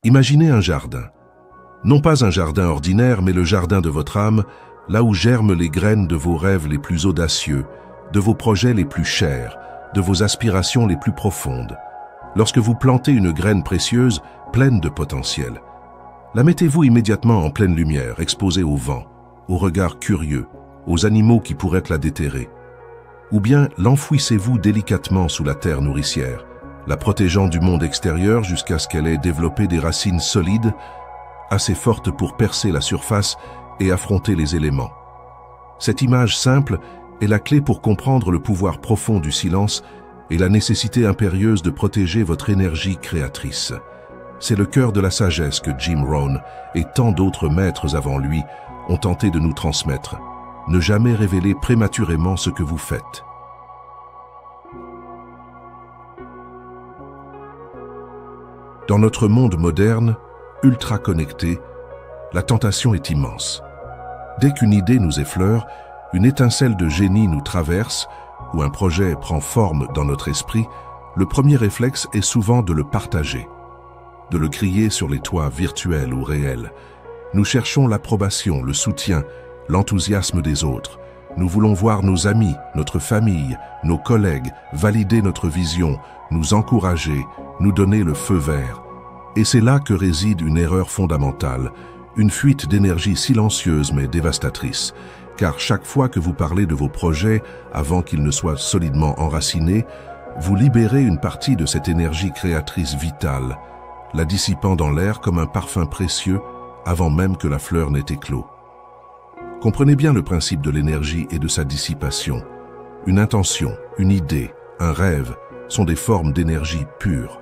Imaginez un jardin. Non pas un jardin ordinaire, mais le jardin de votre âme, là où germent les graines de vos rêves les plus audacieux, de vos projets les plus chers, de vos aspirations les plus profondes. Lorsque vous plantez une graine précieuse, pleine de potentiel, la mettez-vous immédiatement en pleine lumière, exposée au vent, aux regards curieux, aux animaux qui pourraient la déterrer. Ou bien l'enfouissez-vous délicatement sous la terre nourricière, la protégeant du monde extérieur jusqu'à ce qu'elle ait développé des racines solides, assez fortes pour percer la surface et affronter les éléments. Cette image simple est la clé pour comprendre le pouvoir profond du silence et la nécessité impérieuse de protéger votre énergie créatrice. C'est le cœur de la sagesse que Jim Rohn et tant d'autres maîtres avant lui ont tenté de nous transmettre. Ne jamais révéler prématurément ce que vous faites. Dans notre monde moderne, ultra connecté, la tentation est immense. Dès qu'une idée nous effleure, une étincelle de génie nous traverse, ou un projet prend forme dans notre esprit, le premier réflexe est souvent de le partager, de le crier sur les toits virtuels ou réels. Nous cherchons l'approbation, le soutien, l'enthousiasme des autres. Nous voulons voir nos amis, notre famille, nos collègues valider notre vision, nous encourager, nous donner le feu vert. Et c'est là que réside une erreur fondamentale, une fuite d'énergie silencieuse mais dévastatrice. Car chaque fois que vous parlez de vos projets, avant qu'ils ne soient solidement enracinés, vous libérez une partie de cette énergie créatrice vitale, la dissipant dans l'air comme un parfum précieux avant même que la fleur n'ait éclos. Comprenez bien le principe de l'énergie et de sa dissipation. Une intention, une idée, un rêve sont des formes d'énergie pure.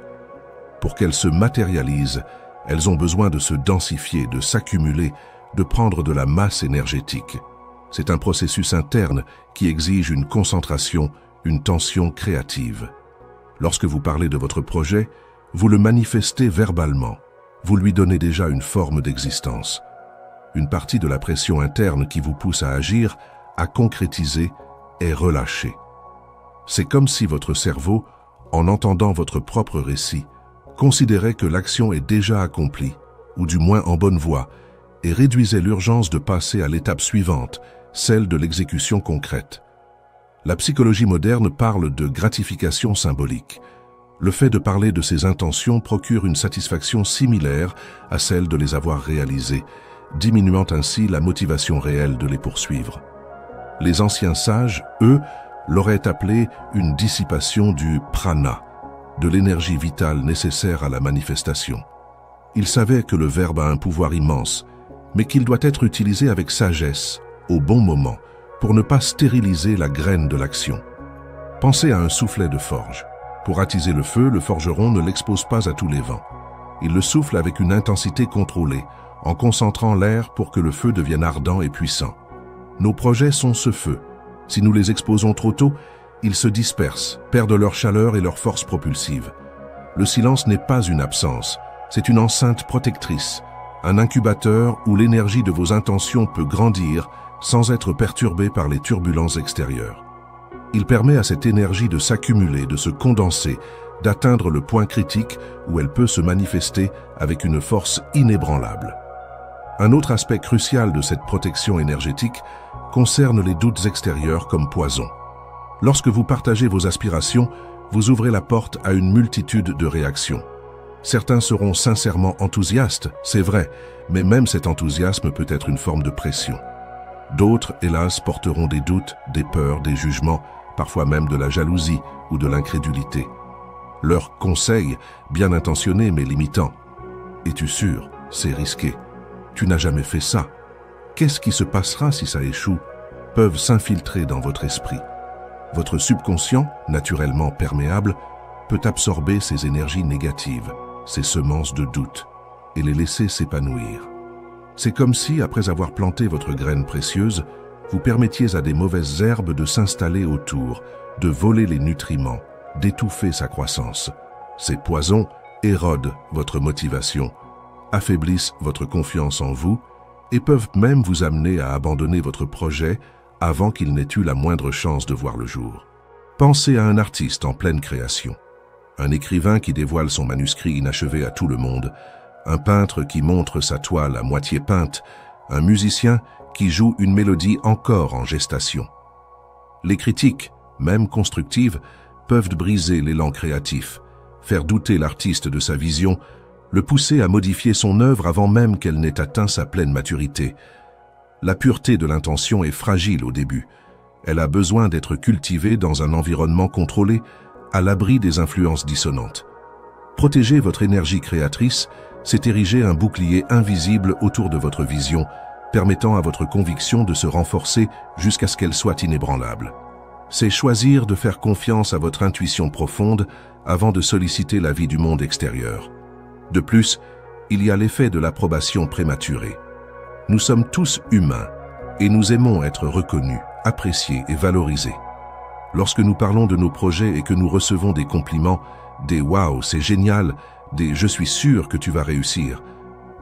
Pour qu'elles se matérialisent, elles ont besoin de se densifier, de s'accumuler, de prendre de la masse énergétique. C'est un processus interne qui exige une concentration, une tension créative. Lorsque vous parlez de votre projet, vous le manifestez verbalement. Vous lui donnez déjà une forme d'existence. Une partie de la pression interne qui vous pousse à agir, à concrétiser, est relâchée. C'est comme si votre cerveau, en entendant votre propre récit, considérait que l'action est déjà accomplie, ou du moins en bonne voie, et réduisait l'urgence de passer à l'étape suivante, celle de l'exécution concrète. La psychologie moderne parle de gratification symbolique. Le fait de parler de ses intentions procure une satisfaction similaire à celle de les avoir réalisées, diminuant ainsi la motivation réelle de les poursuivre. Les anciens sages, eux, l'auraient appelé une dissipation du prana, de l'énergie vitale nécessaire à la manifestation. Ils savaient que le verbe a un pouvoir immense, mais qu'il doit être utilisé avec sagesse, au bon moment, pour ne pas stériliser la graine de l'action. Pensez à un soufflet de forge. Pour attiser le feu, le forgeron ne l'expose pas à tous les vents. Il le souffle avec une intensité contrôlée, en concentrant l'air pour que le feu devienne ardent et puissant. Nos projets sont ce feu. Si nous les exposons trop tôt, ils se dispersent, perdent leur chaleur et leur force propulsive. Le silence n'est pas une absence, c'est une enceinte protectrice, un incubateur où l'énergie de vos intentions peut grandir sans être perturbée par les turbulences extérieures. Il permet à cette énergie de s'accumuler, de se condenser, d'atteindre le point critique où elle peut se manifester avec une force inébranlable. Un autre aspect crucial de cette protection énergétique concerne les doutes extérieurs comme poison. Lorsque vous partagez vos aspirations, vous ouvrez la porte à une multitude de réactions. Certains seront sincèrement enthousiastes, c'est vrai, mais même cet enthousiasme peut être une forme de pression. D'autres, hélas, porteront des doutes, des peurs, des jugements, parfois même de la jalousie ou de l'incrédulité. Leurs conseils, bien intentionnés mais limitants. « Es-tu sûr? C'est risqué. Tu n'as jamais fait ça. Qu'est-ce qui se passera si ça échoue ?» peuvent s'infiltrer dans votre esprit. Votre subconscient, naturellement perméable, peut absorber ces énergies négatives, ces semences de doute, et les laisser s'épanouir. C'est comme si, après avoir planté votre graine précieuse, vous permettiez à des mauvaises herbes de s'installer autour, de voler les nutriments, d'étouffer sa croissance. Ces poisons érodent votre motivation, affaiblissent votre confiance en vous et peuvent même vous amener à abandonner votre projet avant qu'il n'ait eu la moindre chance de voir le jour. Pensez à un artiste en pleine création, un écrivain qui dévoile son manuscrit inachevé à tout le monde, un peintre qui montre sa toile à moitié peinte, un musicien qui joue une mélodie encore en gestation. Les critiques, même constructives, peuvent briser l'élan créatif, faire douter l'artiste de sa vision, le pousser à modifier son œuvre avant même qu'elle n'ait atteint sa pleine maturité. La pureté de l'intention est fragile au début. Elle a besoin d'être cultivée dans un environnement contrôlé, à l'abri des influences dissonantes. Protéger votre énergie créatrice, c'est ériger un bouclier invisible autour de votre vision, permettant à votre conviction de se renforcer jusqu'à ce qu'elle soit inébranlable. C'est choisir de faire confiance à votre intuition profonde avant de solliciter l'avis du monde extérieur. De plus, il y a l'effet de l'approbation prématurée. Nous sommes tous humains et nous aimons être reconnus, appréciés et valorisés. Lorsque nous parlons de nos projets et que nous recevons des compliments, des « Waouh, c'est génial », des « Je suis sûr que tu vas réussir »,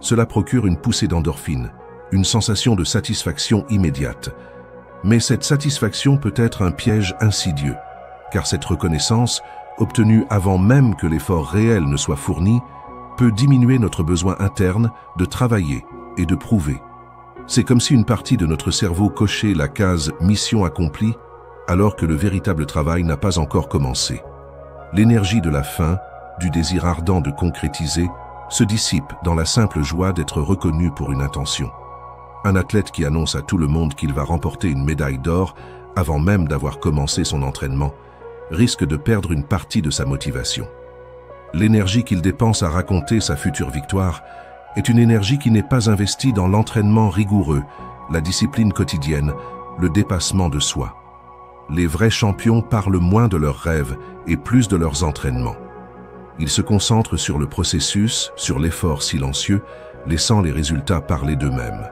cela procure une poussée d'endorphine, une sensation de satisfaction immédiate. Mais cette satisfaction peut être un piège insidieux, car cette reconnaissance, obtenue avant même que l'effort réel ne soit fourni, peut diminuer notre besoin interne de travailler et de prouver. C'est comme si une partie de notre cerveau cochait la case « Mission accomplie » alors que le véritable travail n'a pas encore commencé. L'énergie de la faim, du désir ardent de concrétiser, se dissipe dans la simple joie d'être reconnu pour une intention. Un athlète qui annonce à tout le monde qu'il va remporter une médaille d'or avant même d'avoir commencé son entraînement risque de perdre une partie de sa motivation. L'énergie qu'il dépense à raconter sa future victoire est une énergie qui n'est pas investie dans l'entraînement rigoureux, la discipline quotidienne, le dépassement de soi. Les vrais champions parlent moins de leurs rêves et plus de leurs entraînements. Ils se concentrent sur le processus, sur l'effort silencieux, laissant les résultats parler d'eux-mêmes.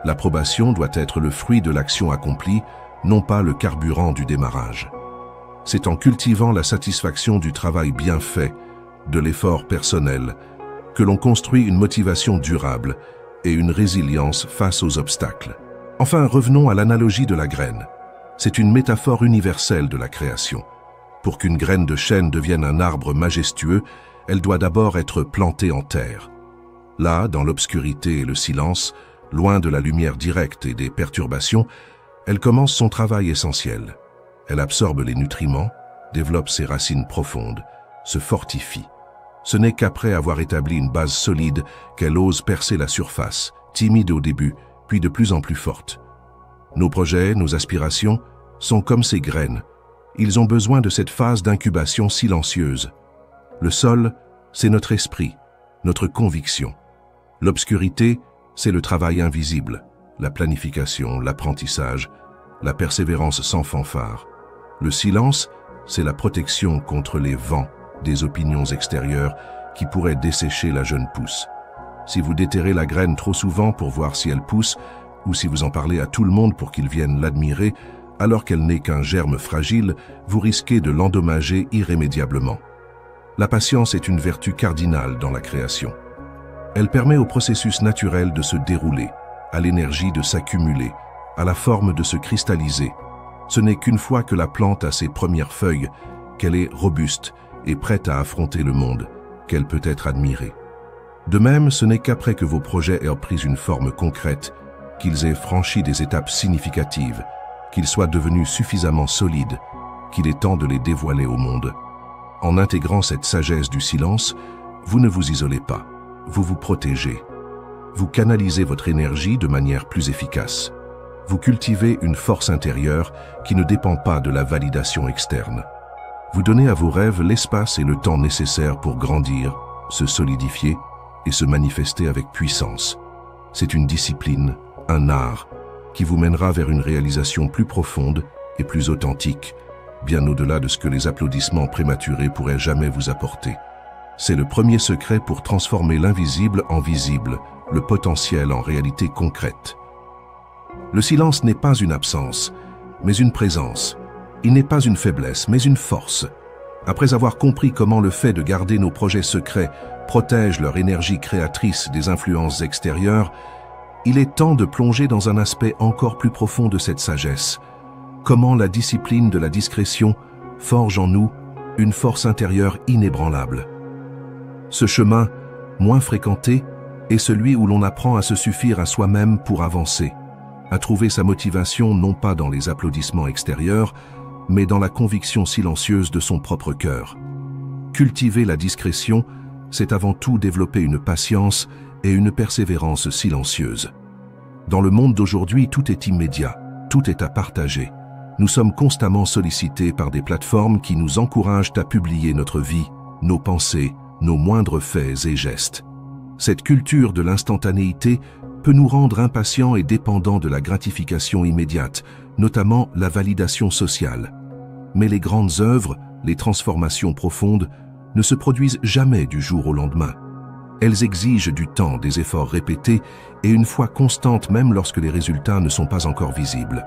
L'approbation doit être le fruit de l'action accomplie, non pas le carburant du démarrage. C'est en cultivant la satisfaction du travail bien fait, de l'effort personnel, que l'on construit une motivation durable et une résilience face aux obstacles. Enfin, revenons à l'analogie de la graine. C'est une métaphore universelle de la création. Pour qu'une graine de chêne devienne un arbre majestueux, elle doit d'abord être plantée en terre. Là, dans l'obscurité et le silence, loin de la lumière directe et des perturbations, elle commence son travail essentiel. Elle absorbe les nutriments, développe ses racines profondes, se fortifie. Ce n'est qu'après avoir établi une base solide qu'elle ose percer la surface, timide au début, puis de plus en plus forte. Nos projets, nos aspirations sont comme ces graines. Ils ont besoin de cette phase d'incubation silencieuse. Le sol, c'est notre esprit, notre conviction. L'obscurité, c'est le travail invisible, la planification, l'apprentissage, la persévérance sans fanfare. Le silence, c'est la protection contre les vents des opinions extérieures qui pourraient dessécher la jeune pousse. Si vous déterrez la graine trop souvent pour voir si elle pousse, ou si vous en parlez à tout le monde pour qu'ils viennent l'admirer, alors qu'elle n'est qu'un germe fragile, vous risquez de l'endommager irrémédiablement. La patience est une vertu cardinale dans la création. Elle permet au processus naturel de se dérouler, à l'énergie de s'accumuler, à la forme de se cristalliser. Ce n'est qu'une fois que la plante a ses premières feuilles, qu'elle est robuste et prête à affronter le monde, qu'elle peut être admirée. De même, ce n'est qu'après que vos projets aient pris une forme concrète, qu'ils aient franchi des étapes significatives, qu'ils soient devenus suffisamment solides, qu'il est temps de les dévoiler au monde. En intégrant cette sagesse du silence, vous ne vous isolez pas, vous vous protégez. Vous canalisez votre énergie de manière plus efficace. Vous cultivez une force intérieure qui ne dépend pas de la validation externe. Vous donnez à vos rêves l'espace et le temps nécessaires pour grandir, se solidifier et se manifester avec puissance. C'est une discipline, un art, qui vous mènera vers une réalisation plus profonde et plus authentique, bien au-delà de ce que les applaudissements prématurés pourraient jamais vous apporter. C'est le premier secret pour transformer l'invisible en visible, le potentiel en réalité concrète. Le silence n'est pas une absence, mais une présence. Il n'est pas une faiblesse, mais une force. Après avoir compris comment le fait de garder nos projets secrets protège leur énergie créatrice des influences extérieures, il est temps de plonger dans un aspect encore plus profond de cette sagesse. Comment la discipline de la discrétion forge en nous une force intérieure inébranlable. Ce chemin, moins fréquenté, est celui où l'on apprend à se suffire à soi-même pour avancer, à trouver sa motivation non pas dans les applaudissements extérieurs, mais dans la conviction silencieuse de son propre cœur. Cultiver la discrétion, c'est avant tout développer une patience et une persévérance silencieuse. Dans le monde d'aujourd'hui, tout est immédiat, tout est à partager. Nous sommes constamment sollicités par des plateformes qui nous encouragent à publier notre vie, nos pensées, nos moindres faits et gestes. Cette culture de l'instantanéité peut nous rendre impatients et dépendants de la gratification immédiate, notamment la validation sociale. Mais les grandes œuvres, les transformations profondes, ne se produisent jamais du jour au lendemain. Elles exigent du temps, des efforts répétés et une foi constante même lorsque les résultats ne sont pas encore visibles.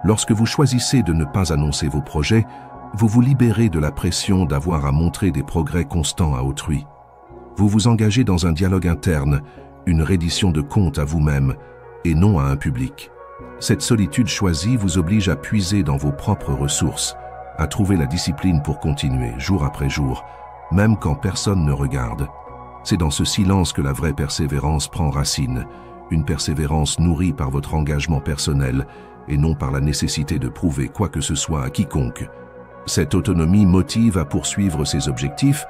Lorsque vous choisissez de ne pas annoncer vos projets, vous vous libérez de la pression d'avoir à montrer des progrès constants à autrui. Vous vous engagez dans un dialogue interne, une reddition de comptes à vous-même et non à un public. Cette solitude choisie vous oblige à puiser dans vos propres ressources, à trouver la discipline pour continuer, jour après jour, même quand personne ne regarde. C'est dans ce silence que la vraie persévérance prend racine, une persévérance nourrie par votre engagement personnel et non par la nécessité de prouver quoi que ce soit à quiconque. Cette autonomie motive à poursuivre ses objectifs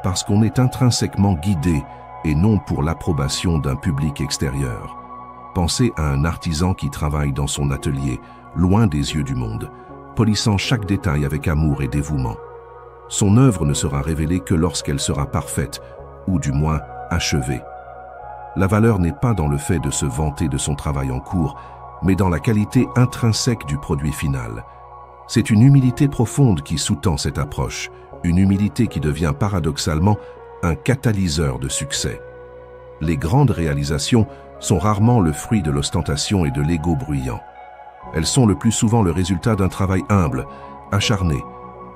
parce qu'on est intrinsèquement guidé et non pour l'approbation d'un public extérieur. Pensez à un artisan qui travaille dans son atelier, loin des yeux du monde, polissant chaque détail avec amour et dévouement. Son œuvre ne sera révélée que lorsqu'elle sera parfaite, ou du moins achevée. La valeur n'est pas dans le fait de se vanter de son travail en cours, mais dans la qualité intrinsèque du produit final. C'est une humilité profonde qui sous-tend cette approche, une humilité qui devient paradoxalement un catalyseur de succès. Les grandes réalisations sont rarement le fruit de l'ostentation et de l'ego bruyant. Elles sont le plus souvent le résultat d'un travail humble, acharné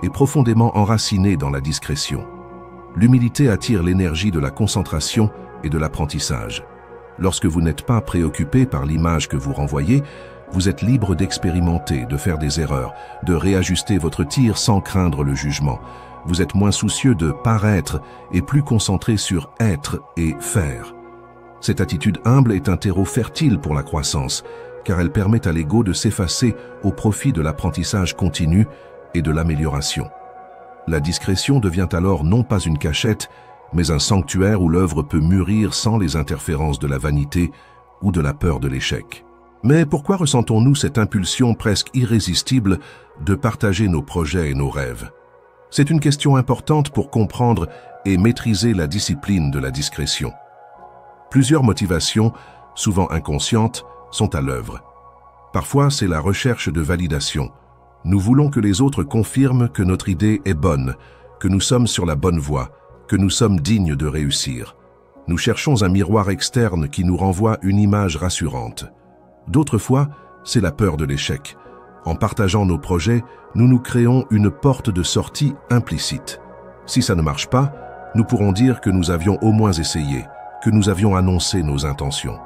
et profondément enraciné dans la discrétion. L'humilité attire l'énergie de la concentration et de l'apprentissage. Lorsque vous n'êtes pas préoccupé par l'image que vous renvoyez, vous êtes libre d'expérimenter, de faire des erreurs, de réajuster votre tir sans craindre le jugement. Vous êtes moins soucieux de paraître et plus concentré sur être et faire. Cette attitude humble est un terreau fertile pour la croissance, car elle permet à l'ego de s'effacer au profit de l'apprentissage continu et de l'amélioration. La discrétion devient alors non pas une cachette, mais un sanctuaire où l'œuvre peut mûrir sans les interférences de la vanité ou de la peur de l'échec. Mais pourquoi ressentons-nous cette impulsion presque irrésistible de partager nos projets et nos rêves? C'est une question importante pour comprendre et maîtriser la discipline de la discrétion. Plusieurs motivations, souvent inconscientes, sont à l'œuvre. Parfois, c'est la recherche de validation. Nous voulons que les autres confirment que notre idée est bonne, que nous sommes sur la bonne voie, que nous sommes dignes de réussir. Nous cherchons un miroir externe qui nous renvoie une image rassurante. D'autres fois, c'est la peur de l'échec. En partageant nos projets, nous nous créons une porte de sortie implicite. Si ça ne marche pas, nous pourrons dire que nous avions au moins essayé, que nous avions annoncé nos intentions.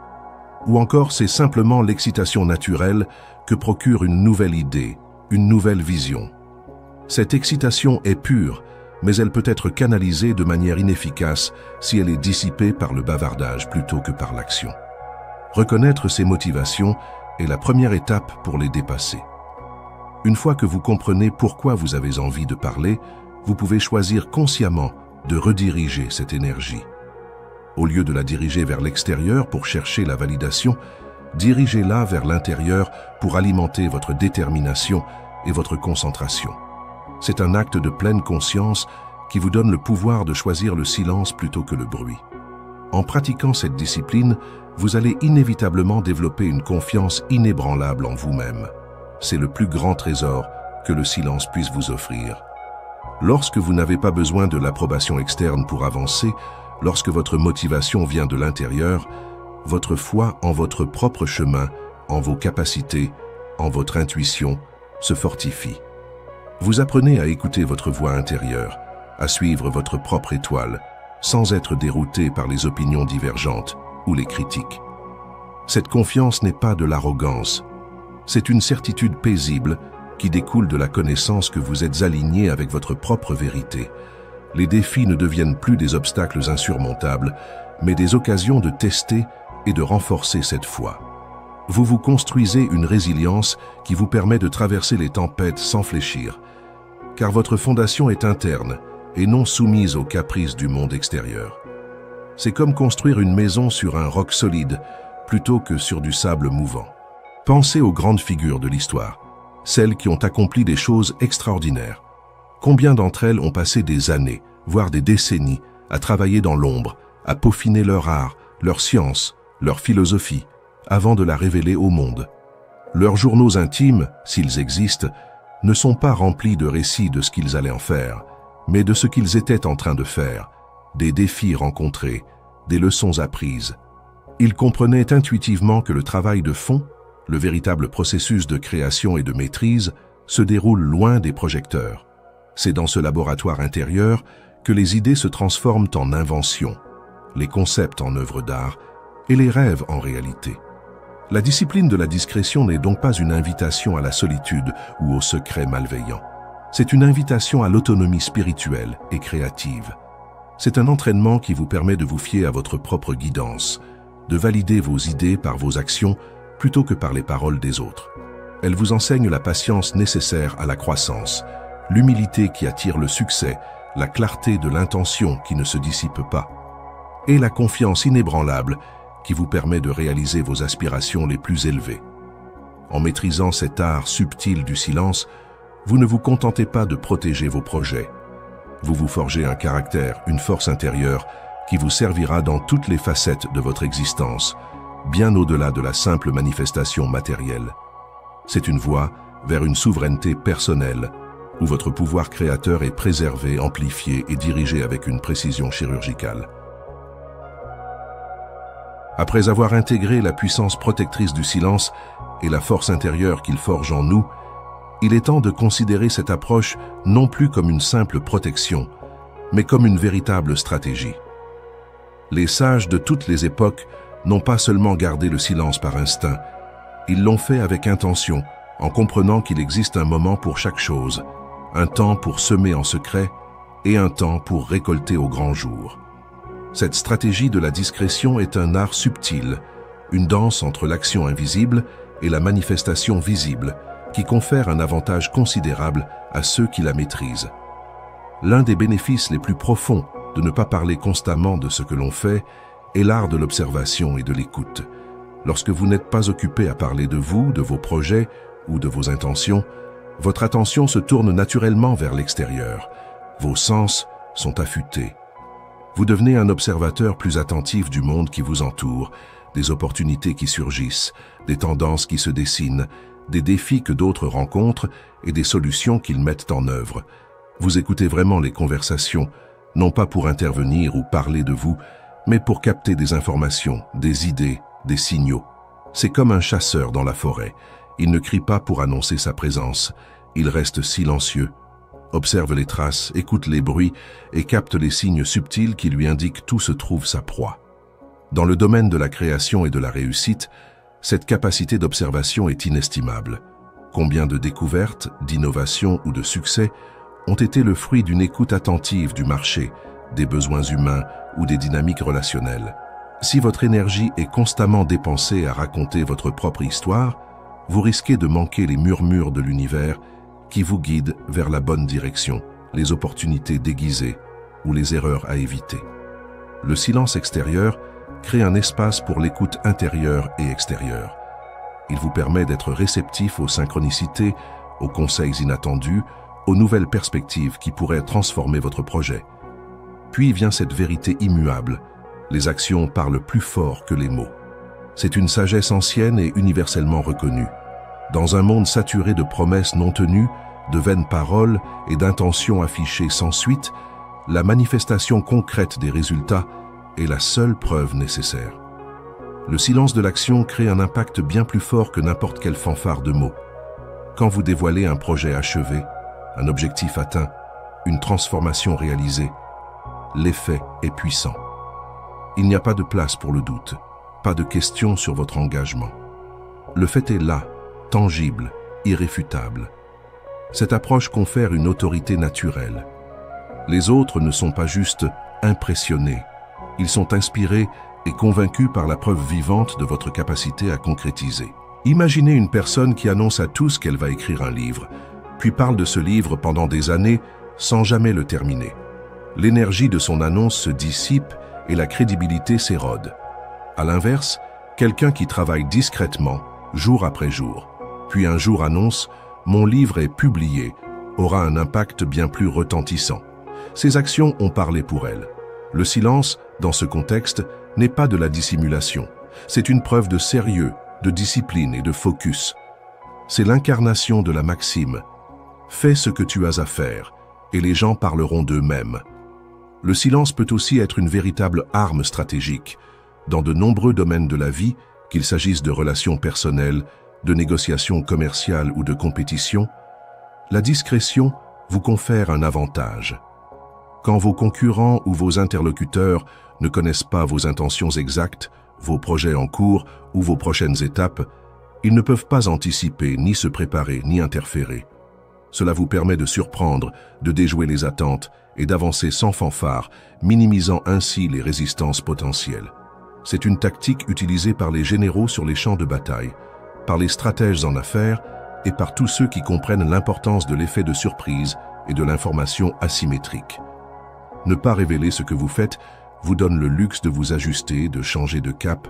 Ou encore, c'est simplement l'excitation naturelle que procure une nouvelle idée, une nouvelle vision. Cette excitation est pure, mais elle peut être canalisée de manière inefficace si elle est dissipée par le bavardage plutôt que par l'action. Reconnaître ces motivations est la première étape pour les dépasser. Une fois que vous comprenez pourquoi vous avez envie de parler, vous pouvez choisir consciemment de rediriger cette énergie. Au lieu de la diriger vers l'extérieur pour chercher la validation, dirigez-la vers l'intérieur pour alimenter votre détermination et votre concentration. C'est un acte de pleine conscience qui vous donne le pouvoir de choisir le silence plutôt que le bruit. En pratiquant cette discipline, vous allez inévitablement développer une confiance inébranlable en vous-même. C'est le plus grand trésor que le silence puisse vous offrir. Lorsque vous n'avez pas besoin de l'approbation externe pour avancer, lorsque votre motivation vient de l'intérieur, votre foi en votre propre chemin, en vos capacités, en votre intuition, se fortifie. Vous apprenez à écouter votre voix intérieure, à suivre votre propre étoile, sans être dérouté par les opinions divergentes ou les critiques. Cette confiance n'est pas de l'arrogance, c'est une certitude paisible qui découle de la connaissance que vous êtes aligné avec votre propre vérité. Les défis ne deviennent plus des obstacles insurmontables, mais des occasions de tester et de renforcer cette foi. Vous vous construisez une résilience qui vous permet de traverser les tempêtes sans fléchir, car votre fondation est interne et non soumise aux caprices du monde extérieur. C'est comme construire une maison sur un roc solide plutôt que sur du sable mouvant. Pensez aux grandes figures de l'histoire, celles qui ont accompli des choses extraordinaires. Combien d'entre elles ont passé des années, voire des décennies, à travailler dans l'ombre, à peaufiner leur art, leur science, leur philosophie, avant de la révéler au monde. Leurs journaux intimes, s'ils existent, ne sont pas remplis de récits de ce qu'ils allaient en faire, mais de ce qu'ils étaient en train de faire, des défis rencontrés, des leçons apprises. Ils comprenaient intuitivement que le travail de fond, le véritable processus de création et de maîtrise, se déroule loin des projecteurs. C'est dans ce laboratoire intérieur que les idées se transforment en inventions, les concepts en œuvres d'art et les rêves en réalité. La discipline de la discrétion n'est donc pas une invitation à la solitude ou au secret malveillant. C'est une invitation à l'autonomie spirituelle et créative. C'est un entraînement qui vous permet de vous fier à votre propre guidance, de valider vos idées par vos actions plutôt que par les paroles des autres. Elle vous enseigne la patience nécessaire à la croissance, l'humilité qui attire le succès, la clarté de l'intention qui ne se dissipe pas, et la confiance inébranlable qui vous permet de réaliser vos aspirations les plus élevées. En maîtrisant cet art subtil du silence, vous ne vous contentez pas de protéger vos projets. Vous vous forgez un caractère, une force intérieure qui vous servira dans toutes les facettes de votre existence, bien au-delà de la simple manifestation matérielle. C'est une voie vers une souveraineté personnelle, où votre pouvoir créateur est préservé, amplifié et dirigé avec une précision chirurgicale. Après avoir intégré la puissance protectrice du silence et la force intérieure qu'il forge en nous, il est temps de considérer cette approche non plus comme une simple protection, mais comme une véritable stratégie. Les sages de toutes les époques n'ont pas seulement gardé le silence par instinct, ils l'ont fait avec intention, en comprenant qu'il existe un moment pour chaque chose, un temps pour semer en secret et un temps pour récolter au grand jour. Cette stratégie de la discrétion est un art subtil, une danse entre l'action invisible et la manifestation visible, qui confère un avantage considérable à ceux qui la maîtrisent. L'un des bénéfices les plus profonds de ne pas parler constamment de ce que l'on fait est l'art de l'observation et de l'écoute. Lorsque vous n'êtes pas occupé à parler de vous, de vos projets ou de vos intentions, votre attention se tourne naturellement vers l'extérieur. Vos sens sont affûtés. Vous devenez un observateur plus attentif du monde qui vous entoure, des opportunités qui surgissent, des tendances qui se dessinent, des défis que d'autres rencontrent et des solutions qu'ils mettent en œuvre. Vous écoutez vraiment les conversations, non pas pour intervenir ou parler de vous, mais pour capter des informations, des idées, des signaux. C'est comme un chasseur dans la forêt. Il ne crie pas pour annoncer sa présence. Il reste silencieux, observe les traces, écoute les bruits et capte les signes subtils qui lui indiquent où se trouve sa proie. Dans le domaine de la création et de la réussite, cette capacité d'observation est inestimable. Combien de découvertes, d'innovations ou de succès ont été le fruit d'une écoute attentive du marché, des besoins humains ou des dynamiques relationnelles. Si votre énergie est constamment dépensée à raconter votre propre histoire, vous risquez de manquer les murmures de l'univers qui vous guident vers la bonne direction, les opportunités déguisées ou les erreurs à éviter. Le silence extérieur crée un espace pour l'écoute intérieure et extérieure. Il vous permet d'être réceptif aux synchronicités, aux conseils inattendus, aux nouvelles perspectives qui pourraient transformer votre projet. Puis vient cette vérité immuable. Les actions parlent plus fort que les mots. C'est une sagesse ancienne et universellement reconnue. Dans un monde saturé de promesses non tenues, de vaines paroles et d'intentions affichées sans suite, la manifestation concrète des résultats est la seule preuve nécessaire. Le silence de l'action crée un impact bien plus fort que n'importe quelle fanfare de mots. Quand vous dévoilez un projet achevé, un objectif atteint, une transformation réalisée, l'effet est puissant. Il n'y a pas de place pour le doute, pas de question sur votre engagement. Le fait est là, tangible, irréfutable. Cette approche confère une autorité naturelle. Les autres ne sont pas juste impressionnés. Ils sont inspirés et convaincus par la preuve vivante de votre capacité à concrétiser. Imaginez une personne qui annonce à tous qu'elle va écrire un livre, puis parle de ce livre pendant des années sans jamais le terminer. L'énergie de son annonce se dissipe et la crédibilité s'érode. À l'inverse, quelqu'un qui travaille discrètement, jour après jour, puis un jour annonce « Mon livre est publié », aura un impact bien plus retentissant. Ses actions ont parlé pour elle. Le silence, dans ce contexte, n'est pas de la dissimulation. C'est une preuve de sérieux, de discipline et de focus. C'est l'incarnation de la maxime « Fais ce que tu as à faire » et les gens parleront d'eux-mêmes. Le silence peut aussi être une véritable arme stratégique. Dans de nombreux domaines de la vie, qu'il s'agisse de relations personnelles, de négociations commerciales ou de compétition, la discrétion vous confère un avantage. Quand vos concurrents ou vos interlocuteurs ne connaissent pas vos intentions exactes, vos projets en cours ou vos prochaines étapes, ils ne peuvent pas anticiper, ni se préparer, ni interférer. Cela vous permet de surprendre, de déjouer les attentes et d'avancer sans fanfare, minimisant ainsi les résistances potentielles. C'est une tactique utilisée par les généraux sur les champs de bataille, par les stratèges en affaires et par tous ceux qui comprennent l'importance de l'effet de surprise et de l'information asymétrique. Ne pas révéler ce que vous faites vous donne le luxe de vous ajuster, de changer de cap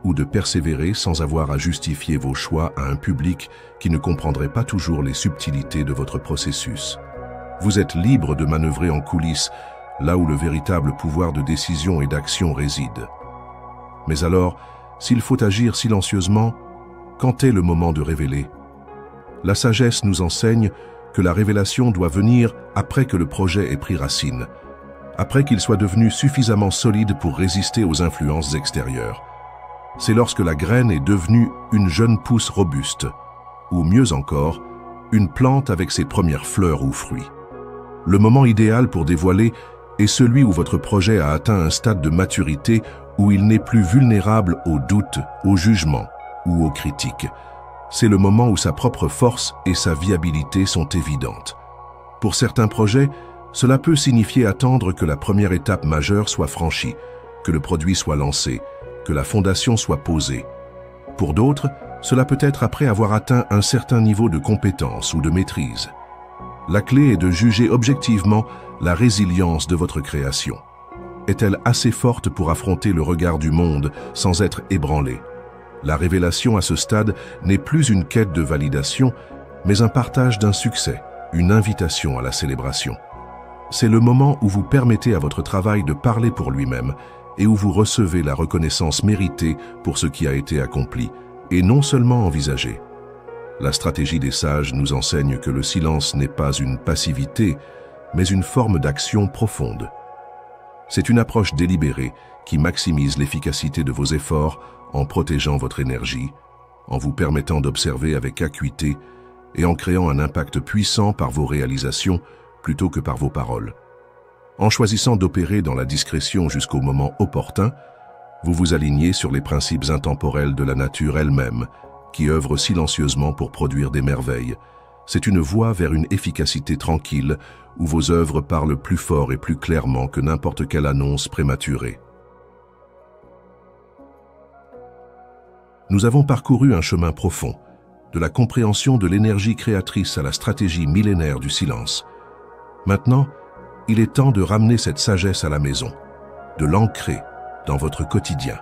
ou de persévérer sans avoir à justifier vos choix à un public qui ne comprendrait pas toujours les subtilités de votre processus. Vous êtes libre de manœuvrer en coulisses, là où le véritable pouvoir de décision et d'action réside. Mais alors, s'il faut agir silencieusement, quand est le moment de révéler? La sagesse nous enseigne que la révélation doit venir après que le projet ait pris racine, après qu'il soit devenu suffisamment solide pour résister aux influences extérieures. C'est lorsque la graine est devenue une jeune pousse robuste, ou mieux encore, une plante avec ses premières fleurs ou fruits. Le moment idéal pour dévoiler est celui où votre projet a atteint un stade de maturité où il n'est plus vulnérable aux doutes, aux jugements ou aux critiques. C'est le moment où sa propre force et sa viabilité sont évidentes. Pour certains projets, cela peut signifier attendre que la première étape majeure soit franchie, que le produit soit lancé, que la fondation soit posée. Pour d'autres, cela peut être après avoir atteint un certain niveau de compétence ou de maîtrise. La clé est de juger objectivement la résilience de votre création. Est-elle assez forte pour affronter le regard du monde sans être ébranlée? La révélation à ce stade n'est plus une quête de validation, mais un partage d'un succès, une invitation à la célébration. C'est le moment où vous permettez à votre travail de parler pour lui-même et où vous recevez la reconnaissance méritée pour ce qui a été accompli, et non seulement envisagé. La stratégie des sages nous enseigne que le silence n'est pas une passivité, mais une forme d'action profonde. C'est une approche délibérée qui maximise l'efficacité de vos efforts en protégeant votre énergie, en vous permettant d'observer avec acuité et en créant un impact puissant par vos réalisations plutôt que par vos paroles. En choisissant d'opérer dans la discrétion jusqu'au moment opportun, vous vous alignez sur les principes intemporels de la nature elle-même, qui œuvre silencieusement pour produire des merveilles. C'est une voie vers une efficacité tranquille, où vos œuvres parlent plus fort et plus clairement que n'importe quelle annonce prématurée. Nous avons parcouru un chemin profond, de la compréhension de l'énergie créatrice à la stratégie millénaire du silence. Maintenant, il est temps de ramener cette sagesse à la maison, de l'ancrer dans votre quotidien.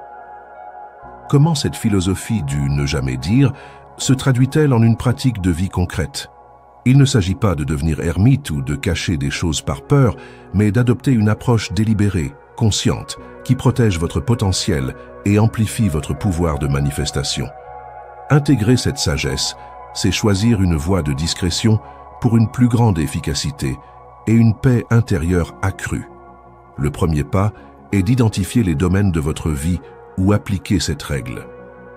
Comment cette philosophie du ne jamais dire se traduit-elle en une pratique de vie concrète? Il ne s'agit pas de devenir ermite ou de cacher des choses par peur, mais d'adopter une approche délibérée, consciente, qui protège votre potentiel et amplifie votre pouvoir de manifestation. Intégrer cette sagesse, c'est choisir une voie de discrétion pour une plus grande efficacité et une paix intérieure accrue. Le premier pas est d'identifier les domaines de votre vie où appliquer cette règle.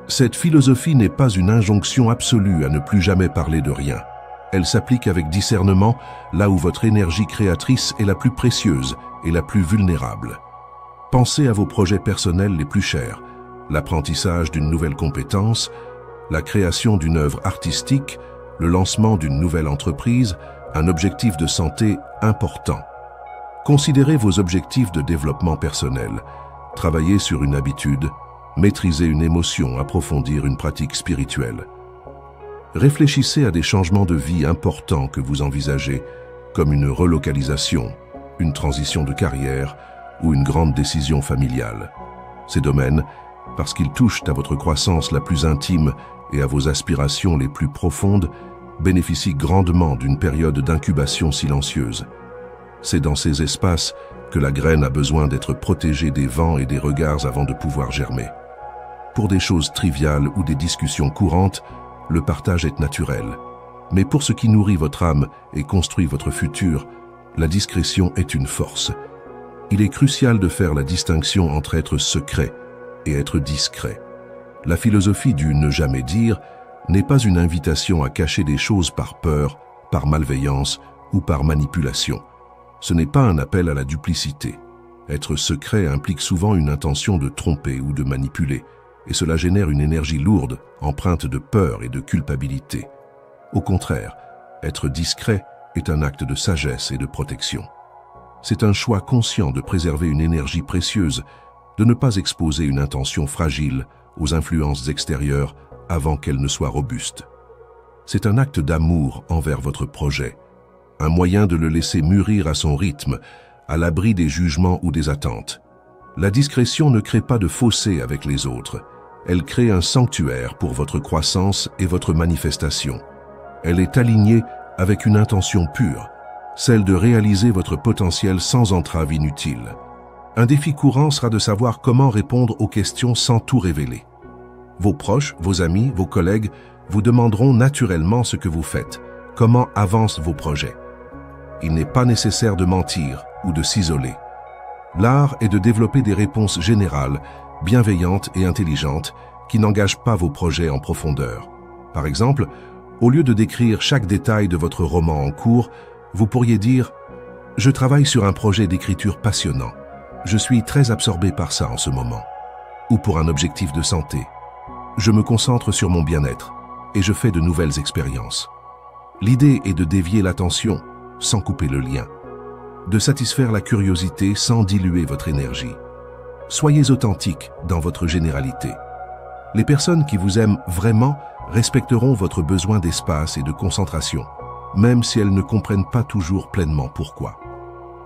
Cette philosophie n'est pas une injonction absolue à ne plus jamais parler de rien. Elle s'applique avec discernement là où votre énergie créatrice est la plus précieuse et la plus vulnérable. Pensez à vos projets personnels les plus chers, l'apprentissage d'une nouvelle compétence, la création d'une œuvre artistique, le lancement d'une nouvelle entreprise, un objectif de santé important. Considérez vos objectifs de développement personnel. Travaillez sur une habitude, maîtriser une émotion, approfondir une pratique spirituelle. Réfléchissez à des changements de vie importants que vous envisagez, comme une relocalisation, une transition de carrière ou une grande décision familiale. Ces domaines, parce qu'ils touchent à votre croissance la plus intime et à vos aspirations les plus profondes, bénéficient grandement d'une période d'incubation silencieuse. C'est dans ces espaces que la graine a besoin d'être protégée des vents et des regards avant de pouvoir germer. Pour des choses triviales ou des discussions courantes, le partage est naturel. Mais pour ce qui nourrit votre âme et construit votre futur, la discrétion est une force. Il est crucial de faire la distinction entre être secret et être discret. La philosophie du ne jamais dire n'est pas une invitation à cacher des choses par peur, par malveillance ou par manipulation. Ce n'est pas un appel à la duplicité. Être secret implique souvent une intention de tromper ou de manipuler, et cela génère une énergie lourde, empreinte de peur et de culpabilité. Au contraire, être discret est un acte de sagesse et de protection. C'est un choix conscient de préserver une énergie précieuse, de ne pas exposer une intention fragile aux influences extérieures avant qu'elle ne soit robuste. C'est un acte d'amour envers votre projet, un moyen de le laisser mûrir à son rythme, à l'abri des jugements ou des attentes. La discrétion ne crée pas de fossé avec les autres. Elle crée un sanctuaire pour votre croissance et votre manifestation. Elle est alignée avec une intention pure, celle de réaliser votre potentiel sans entrave inutile. Un défi courant sera de savoir comment répondre aux questions sans tout révéler. Vos proches, vos amis, vos collègues vous demanderont naturellement ce que vous faites, comment avancent vos projets. Il n'est pas nécessaire de mentir ou de s'isoler. L'art est de développer des réponses générales, bienveillantes et intelligentes, qui n'engagent pas vos projets en profondeur. Par exemple, au lieu de décrire chaque détail de votre roman en cours, vous pourriez dire « Je travaille sur un projet d'écriture passionnant. Je suis très absorbé par ça en ce moment. » Ou pour un objectif de santé. « Je me concentre sur mon bien-être et je fais de nouvelles expériences. » L'idée est de dévier l'attention sans couper le lien, de satisfaire la curiosité sans diluer votre énergie. Soyez authentique dans votre généralité. Les personnes qui vous aiment vraiment respecteront votre besoin d'espace et de concentration, même si elles ne comprennent pas toujours pleinement pourquoi.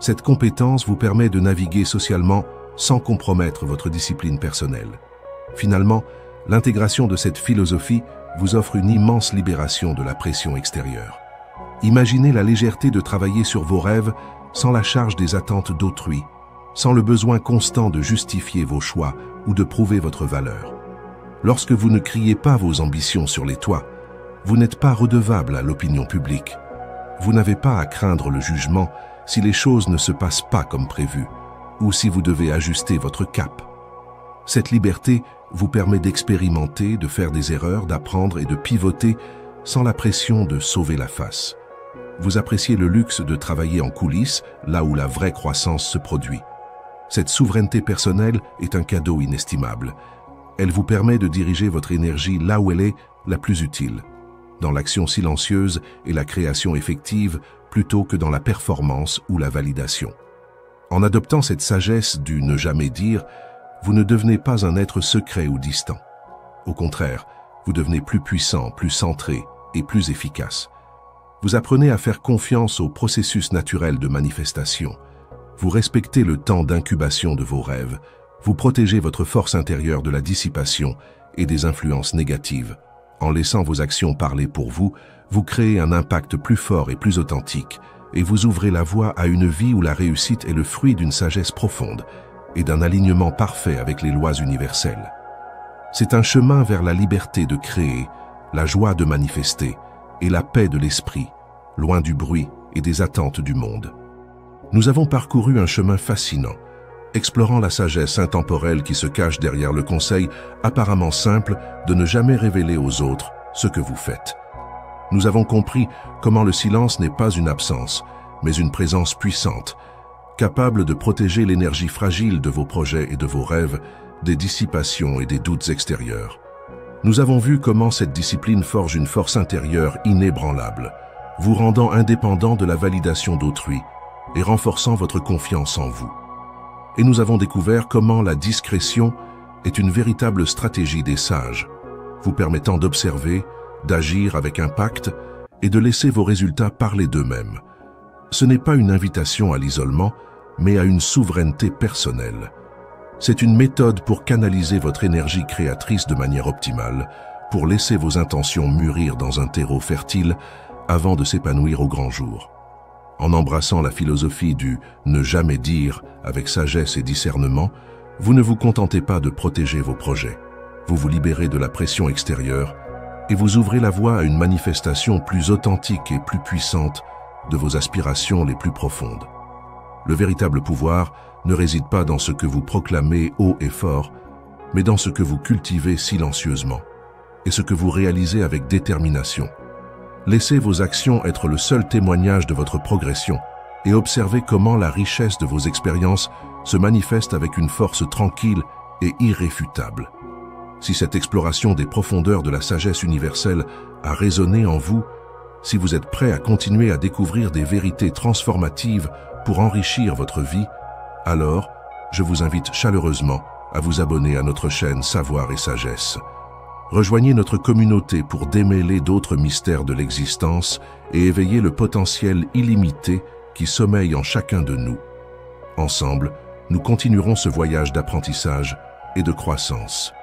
Cette compétence vous permet de naviguer socialement sans compromettre votre discipline personnelle. Finalement, l'intégration de cette philosophie vous offre une immense libération de la pression extérieure. Imaginez la légèreté de travailler sur vos rêves sans la charge des attentes d'autrui, sans le besoin constant de justifier vos choix ou de prouver votre valeur. Lorsque vous ne criez pas vos ambitions sur les toits, vous n'êtes pas redevable à l'opinion publique. Vous n'avez pas à craindre le jugement si les choses ne se passent pas comme prévu ou si vous devez ajuster votre cap. Cette liberté vous permet d'expérimenter, de faire des erreurs, d'apprendre et de pivoter sans la pression de sauver la face. Vous appréciez le luxe de travailler en coulisses, là où la vraie croissance se produit. Cette souveraineté personnelle est un cadeau inestimable. Elle vous permet de diriger votre énergie là où elle est la plus utile, dans l'action silencieuse et la création effective, plutôt que dans la performance ou la validation. En adoptant cette sagesse du ne jamais dire, vous ne devenez pas un être secret ou distant. Au contraire, vous devenez plus puissant, plus centré et plus efficace. Vous apprenez à faire confiance au processus naturel de manifestation. Vous respectez le temps d'incubation de vos rêves. Vous protégez votre force intérieure de la dissipation et des influences négatives. En laissant vos actions parler pour vous, vous créez un impact plus fort et plus authentique, et vous ouvrez la voie à une vie où la réussite est le fruit d'une sagesse profonde et d'un alignement parfait avec les lois universelles. C'est un chemin vers la liberté de créer, la joie de manifester et la paix de l'esprit, loin du bruit et des attentes du monde. Nous avons parcouru un chemin fascinant, explorant la sagesse intemporelle qui se cache derrière le conseil apparemment simple de ne jamais révéler aux autres ce que vous faites. Nous avons compris comment le silence n'est pas une absence, mais une présence puissante, capable de protéger l'énergie fragile de vos projets et de vos rêves des dissipations et des doutes extérieurs. Nous avons vu comment cette discipline forge une force intérieure inébranlable, vous rendant indépendant de la validation d'autrui et renforçant votre confiance en vous. Et nous avons découvert comment la discrétion est une véritable stratégie des sages, vous permettant d'observer, d'agir avec impact et de laisser vos résultats parler d'eux-mêmes. Ce n'est pas une invitation à l'isolement, mais à une souveraineté personnelle. C'est une méthode pour canaliser votre énergie créatrice de manière optimale, pour laisser vos intentions mûrir dans un terreau fertile avant de s'épanouir au grand jour. En embrassant la philosophie du « ne jamais dire » avec sagesse et discernement, vous ne vous contentez pas de protéger vos projets. Vous vous libérez de la pression extérieure et vous ouvrez la voie à une manifestation plus authentique et plus puissante de vos aspirations les plus profondes. Le véritable pouvoir ne réside pas dans ce que vous proclamez haut et fort, mais dans ce que vous cultivez silencieusement et ce que vous réalisez avec détermination. Laissez vos actions être le seul témoignage de votre progression et observez comment la richesse de vos expériences se manifeste avec une force tranquille et irréfutable. Si cette exploration des profondeurs de la sagesse universelle a résonné en vous, si vous êtes prêt à continuer à découvrir des vérités transformatives pour enrichir votre vie, alors je vous invite chaleureusement à vous abonner à notre chaîne Savoir et Sagesse. Rejoignez notre communauté pour démêler d'autres mystères de l'existence et éveiller le potentiel illimité qui sommeille en chacun de nous. Ensemble, nous continuerons ce voyage d'apprentissage et de croissance.